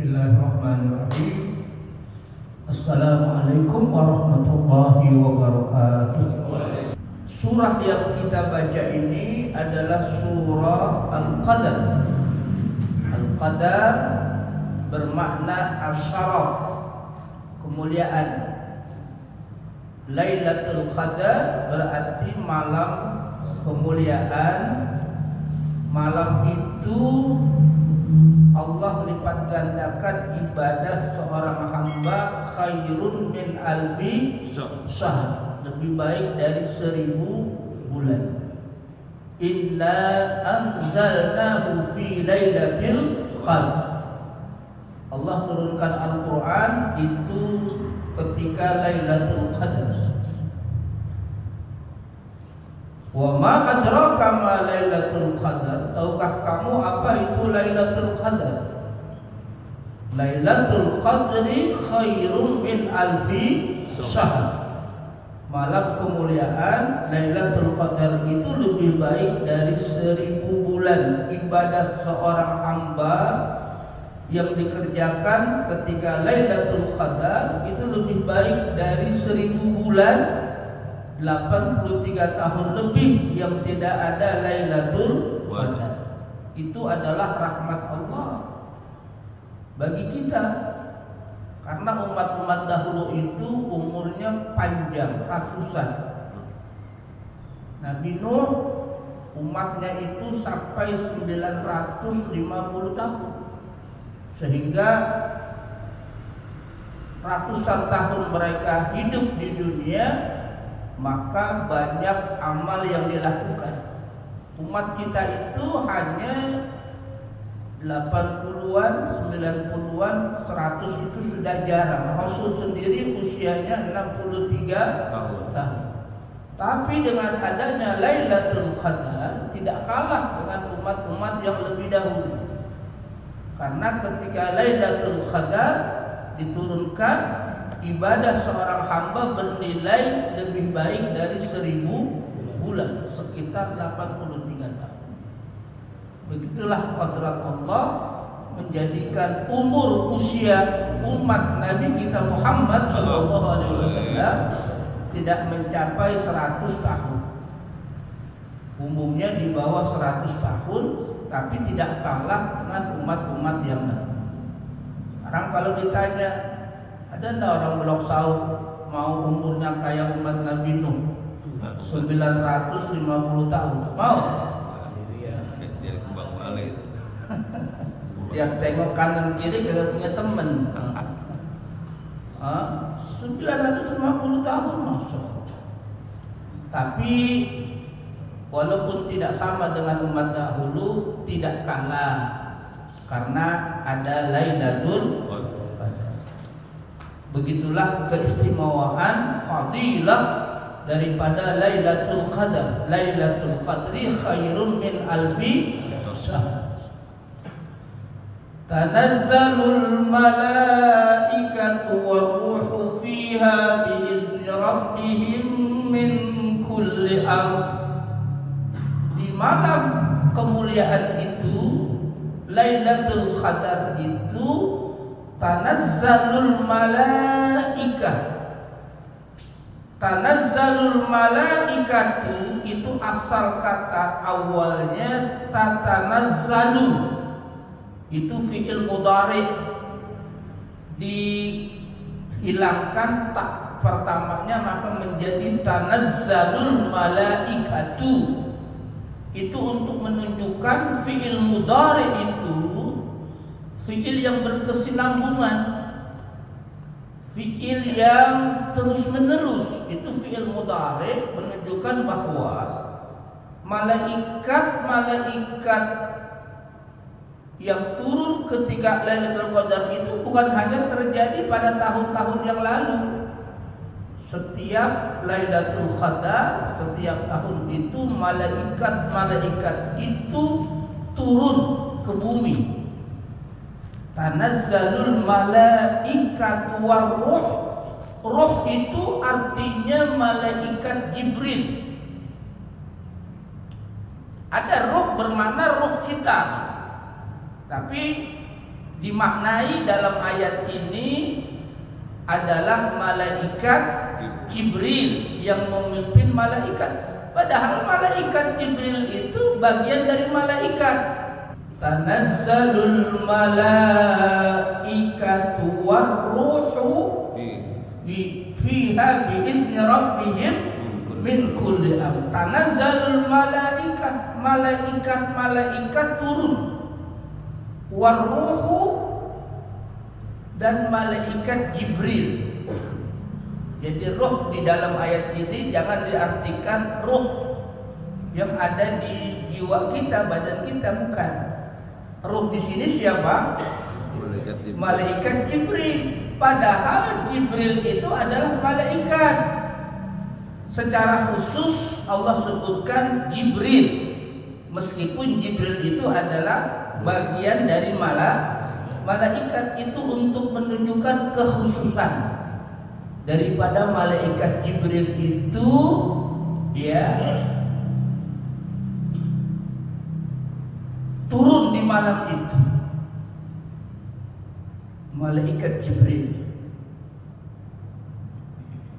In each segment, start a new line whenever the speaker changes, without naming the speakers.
Bismillahirrahmanirrahim. Assalamualaikum warahmatullahi wabarakatuh. Surah yang kita baca ini adalah surah Al-Qadar. Al-Qadar bermakna al-syaraf, kemuliaan. Lailatul Qadar berarti malam kemuliaan. Malam itu Allah lipat gandakan ibadah seorang hamba khairun min alfi syahr, lebih baik dari 1000 bulan. Inna anzalnahu fi lailatul qadr. Allah turunkan Al-Quran itu ketika Lailatul Qadar. Wa ma adraka ma Lailatul Qadar. Tahukah kamu apa itu Lailatul Qadar? Lailatul Qadri khairun min alfi syahr. Malam kemuliaan Lailatul Qadar itu lebih baik dari 1000 bulan. Ibadah seorang hamba yang dikerjakan ketika Lailatul Qadar itu lebih baik dari 1000 bulan. 83 tahun lebih yang tidak ada Lailatul Qadar. Itu adalah rahmat Allah bagi kita, karena umat-umat dahulu itu umurnya panjang, ratusan. Nabi Nuh umatnya itu sampai 950 tahun, sehingga ratusan tahun mereka hidup di dunia, maka banyak amal yang dilakukan. Umat kita itu hanya 80-an, 90-an, 100 itu sudah jarang. Rasul sendiri usianya 63 tahun. Tapi dengan adanya Lailatul Qadar tidak kalah dengan umat-umat yang lebih dahulu. Karena ketika Lailatul Qadar diturunkan, ibadah seorang hamba bernilai lebih baik dari 1000 bulan, sekitar 83 tahun. Begitulah qadrat Allah menjadikan umur usia umat Nabi kita Muhammad SAW tidak mencapai 100 tahun. Umumnya di bawah 100 tahun, tapi tidak kalah dengan umat-umat yang lain. Sekarang kalau ditanya, ada enggak orang Blok Saud mau umurnya kayak umat Nabi Nuh 950 tahun? Mau?
Jadi kembang balik.
Dia tengok kanan kiri kagak punya temen. 950 tahun, masya Allah. Tapi walaupun tidak sama dengan umat dahulu, tidak kalah, karena ada Lailatul Qadar. Begitulah keistimewaan fadilah daripada Lailatul Qadar. Lailatul Qadri khairun min alfi syahr. Tanazzalul malaikatu war-ruhu fiha biizni rabbihim min kulli amr. Di malam kemuliaan itu, Lailatul Qadar itu, tanazzalul malaikah. Tanazzalul malaikatu itu asal kata awalnya tatanazzalu, itu fi'il mudhari, dihilangkan tak pertamanya maka menjadi tanazzalul malaikatu. Itu untuk menunjukkan fi'il mudhari itu fi'il yang berkesinambungan, fi'il yang terus menerus. Itu fi'il mudhari menunjukkan bahwa malaikat-malaikat yang turun ketika Lailatul Qadar itu bukan hanya terjadi pada tahun-tahun yang lalu. Setiap Lailatul Qadar, setiap tahun itu malaikat-malaikat itu turun ke bumi. Tanazzalul malaikatu war-ruh. Ruh itu artinya malaikat Jibril. Ada ruh bermakna ruh kita, tapi dimaknai dalam ayat ini adalah malaikat Jibril yang memimpin malaikat. Padahal malaikat Jibril itu bagian dari malaikat. Tanazzalul malaikatu war-ruhu fiha biizni rabbihim min kulli amr. Tanazzalul malaikat, malaikat turun. War-ruhu dan malaikat Jibril. Jadi roh di dalam ayat ini jangan diartikan roh yang ada di jiwa kita, badan kita, bukan. Roh di sini siapa? Malaikat Jibril. Padahal Jibril itu adalah malaikat. Secara khusus Allah sebutkan Jibril, meskipun Jibril itu adalah bagian dari malaikat. Itu untuk menunjukkan kekhususan daripada malaikat Jibril itu, ya, turun di malam itu. Malaikat Jibril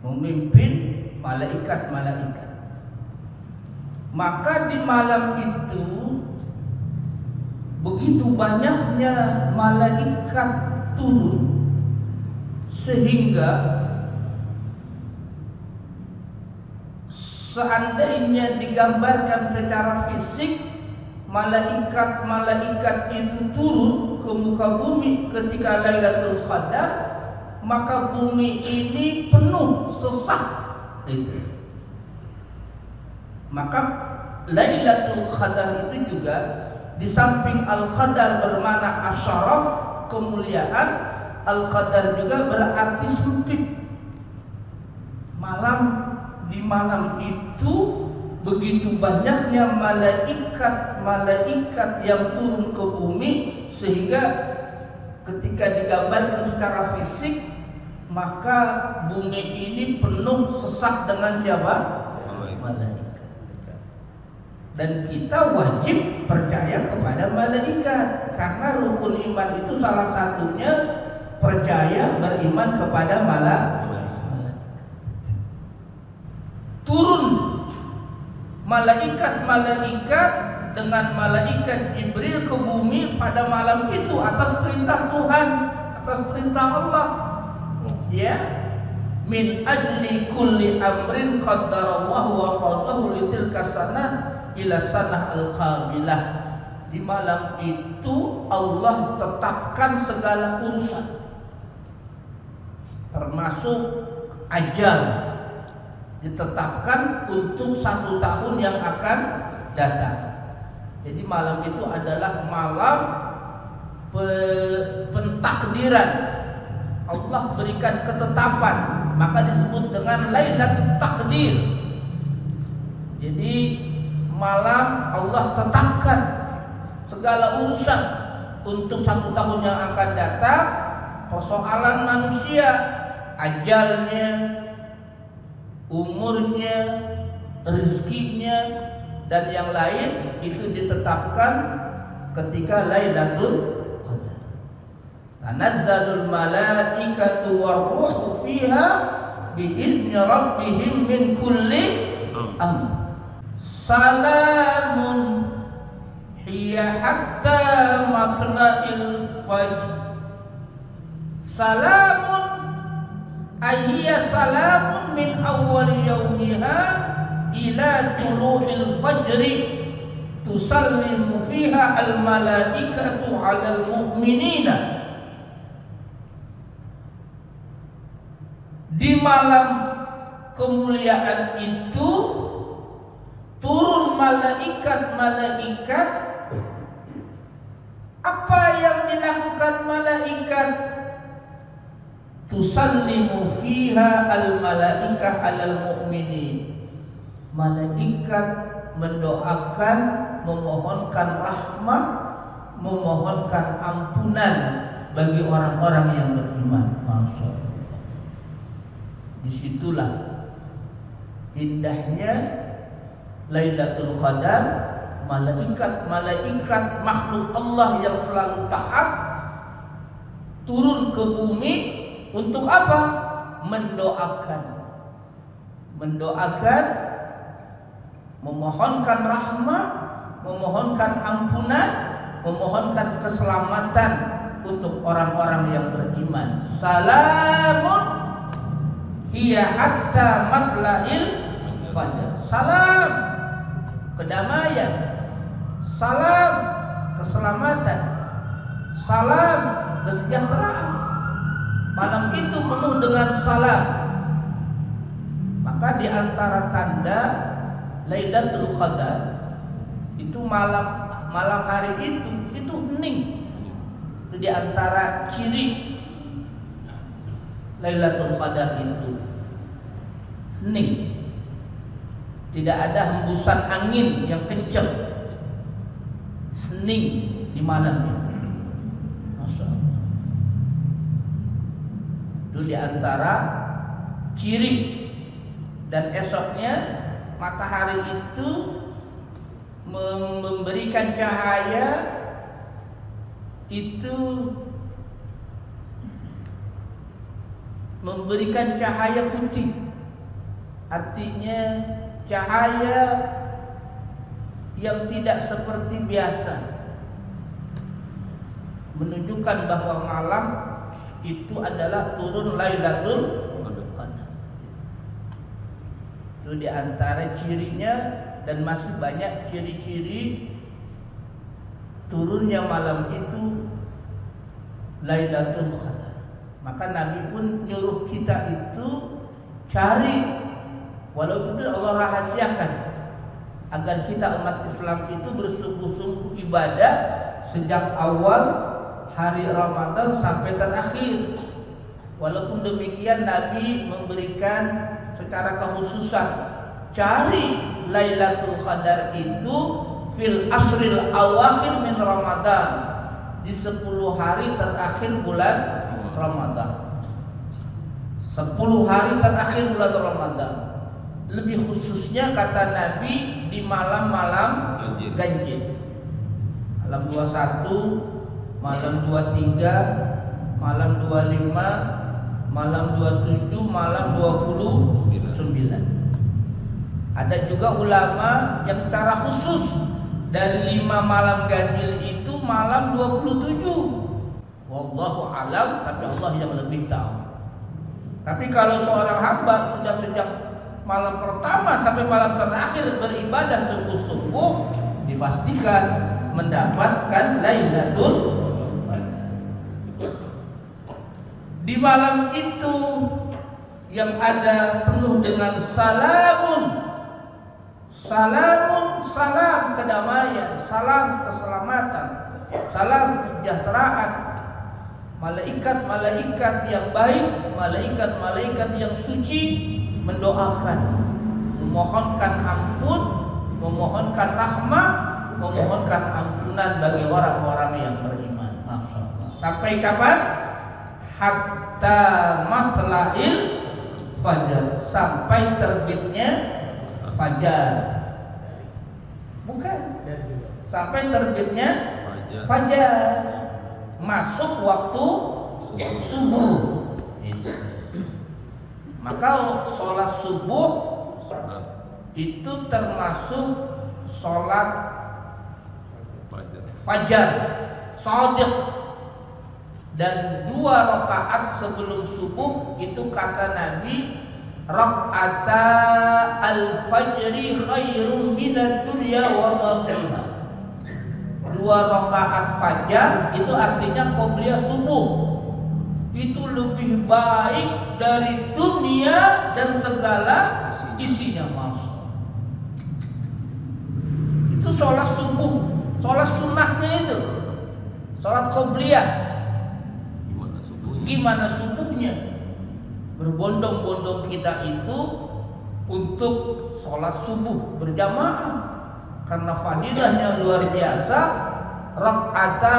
memimpin malaikat-malaikat. Maka di malam itu begitu banyaknya malaikat turun, sehingga seandainya digambarkan secara fisik, malaikat-malaikat itu turun ke muka bumi ketika Lailatul Qadar, maka bumi ini penuh sesak. Maka Lailatul Qadar itu juga di samping Al-Qadar bermakna asyaraf, kemuliaan, Al-Qadar juga berarti sempit. Di malam itu begitu banyaknya malaikat-malaikat yang turun ke bumi, sehingga ketika digambarkan secara fisik, maka bumi ini penuh sesak dengan siapa? Malaikat. Dan kita wajib percaya kepada malaikat, karena rukun iman itu salah satunya percaya, beriman kepada malaikat. Turun malaikat-malaikat dengan malaikat Jibril ke bumi pada malam itu atas perintah Tuhan, atas perintah Allah. Ya, min ajli kulli amrin qaddarallahu wa qadahu litilka sanah ila sanah al-qabilah. Di malam itu Allah tetapkan segala urusan, termasuk ajal, ditetapkan untuk 1 tahun yang akan datang. Jadi malam itu adalah malam pentakdiran. Allah berikan ketetapan, maka disebut dengan Lailatul Takdir. Jadi malam Allah tetapkan segala urusan untuk 1 tahun yang akan datang. Persoalan manusia, ajalnya, umurnya, rezekinya, dan yang lain itu ditetapkan ketika Lailatul Qadar. Tanazzalul malaikatu war-ruhu fiha biizni rabbihim min kulli amr. Salamun hiya hatta matla'il fajr. Salamun ayya salamun min awwal yaumiha ila tulu'il fajri tusallimu fiha al malaikatu 'alal mu'minina. Di malam kemuliaan itu turun malaikat-malaikat. Apa yang dilakukan malaikat? Tusallimu fiha al malaikah 'alal mu'minin. Malaikat mendoakan, memohonkan rahmat, memohonkan ampunan bagi orang-orang yang beriman. Masya Allah. Disitulah indahnya Lailatul Qadar. Malaikat-malaikat makhluk Allah yang selalu taat turun ke bumi untuk apa? Mendoakan, memohonkan rahmat, memohonkan ampunan, memohonkan keselamatan untuk orang-orang yang beriman. Salamun hiya hatta matla'il fajar. Salam kedamaian, salam keselamatan, salam kesejahteraan. Malam itu penuh dengan salam. Maka di antara tanda Lailatul Qadar itu malam hari itu hening. Itu di antara ciri Lailatul Qadar itu hening. Tidak ada hembusan angin yang kencang. Hening di malam itu. Masya Allah. Itu di antara ciri. Dan esoknya matahari itu memberikan cahaya putih. Artinya cahaya yang tidak seperti biasa, menunjukkan bahwa malam itu adalah turun Lailatul Qadar. Itu di antara cirinya, dan masih banyak ciri-ciri turunnya malam itu Lailatul Qadar. Maka Nabi pun nyuruh kita itu cari, walaupun itu Allah rahasiakan, agar kita umat Islam itu bersungguh-sungguh ibadah sejak awal hari Ramadan sampai terakhir. Walaupun demikian Nabi memberikan secara kekhususan, cari Lailatul Qadar itu fil asril awakhir min Ramadan, di 10 hari terakhir bulan Ramadan. 10 hari terakhir bulan Ramadan. Lebih khususnya kata Nabi di malam-malam ganjil. Malam 21, malam 23, malam 25, malam 27, malam 29. Ada juga ulama yang secara khusus dari 5 malam ganjil itu malam 27. Wallahu alam, tapi Allah yang lebih tahu. Tapi kalau seorang hamba sudah sejak malam pertama sampai malam terakhir beribadah sungguh-sungguh, dipastikan mendapatkan Lailatul Qadar. Di malam itu yang ada penuh dengan salamun, salam kedamaian, salam keselamatan, salam kesejahteraan. Malaikat-malaikat yang baik, malaikat-malaikat yang suci mendoakan, memohonkan ampun, memohonkan rahmat, memohonkan ampunan bagi orang-orang yang beriman. Masya Allah. Sampai kapan? Hatta matla'il fajar, sampai terbitnya fajar. Bukan, sampai terbitnya fajar, masuk waktu subuh. Maka sholat subuh itu termasuk sholat fajar shadiq. Dan 2 rakaat sebelum subuh itu kata Nabi, raka'ata al-fajri khairum minad dunya wa ma fiha. 2 rakaat fajar itu artinya qobliyah subuh, itu lebih baik dari dunia dan segala isinya. Masuk. Itu sholat subuh, sholat sunnahnya itu, sholat qobliyah. Gimana subuhnya? Berbondong-bondong kita itu untuk sholat subuh berjamaah, karena fadilahnya luar biasa. Raka'ata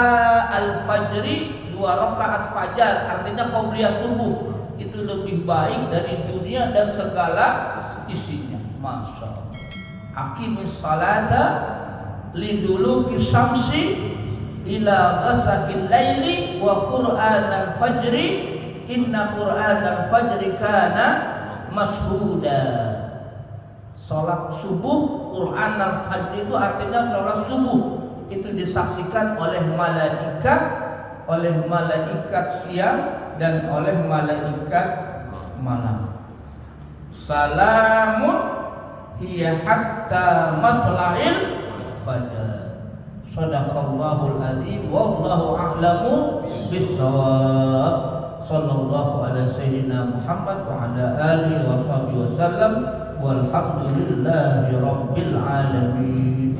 al-fajri, 2 rakaat fajar, artinya qobliyah subuh, itu lebih baik dari dunia dan segala isinya. Masya Allah. Aqimis salata liduluki syamsi ila ghasaqil laili wa qur'anal fajri inna qur'anal fajri kana mashhuda. Salat subuh, Quran al-fajr itu artinya salat subuh. Itu disaksikan oleh malaikat siang dan oleh malaikat malam. Salamun hiya hatta matla'il fajr. Shadaqallahul adzim wallahu a'lamu bis-shawab. Sallallahu ala sayyidina Muhammad wa ala alihi wa sahbihi wasallam. Walhamdulillahi rabbil alamin.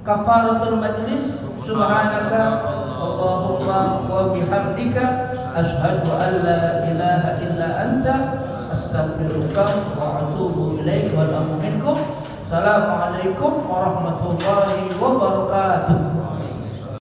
Kafaratul majlis. Subhanaka Allahumma wa bihamdika asyhadu an la ilaha illa anta astaghfiruka wa atubu ilaik. Wal afu minkum. Assalamualaikum warahmatullahi wabarakatuh.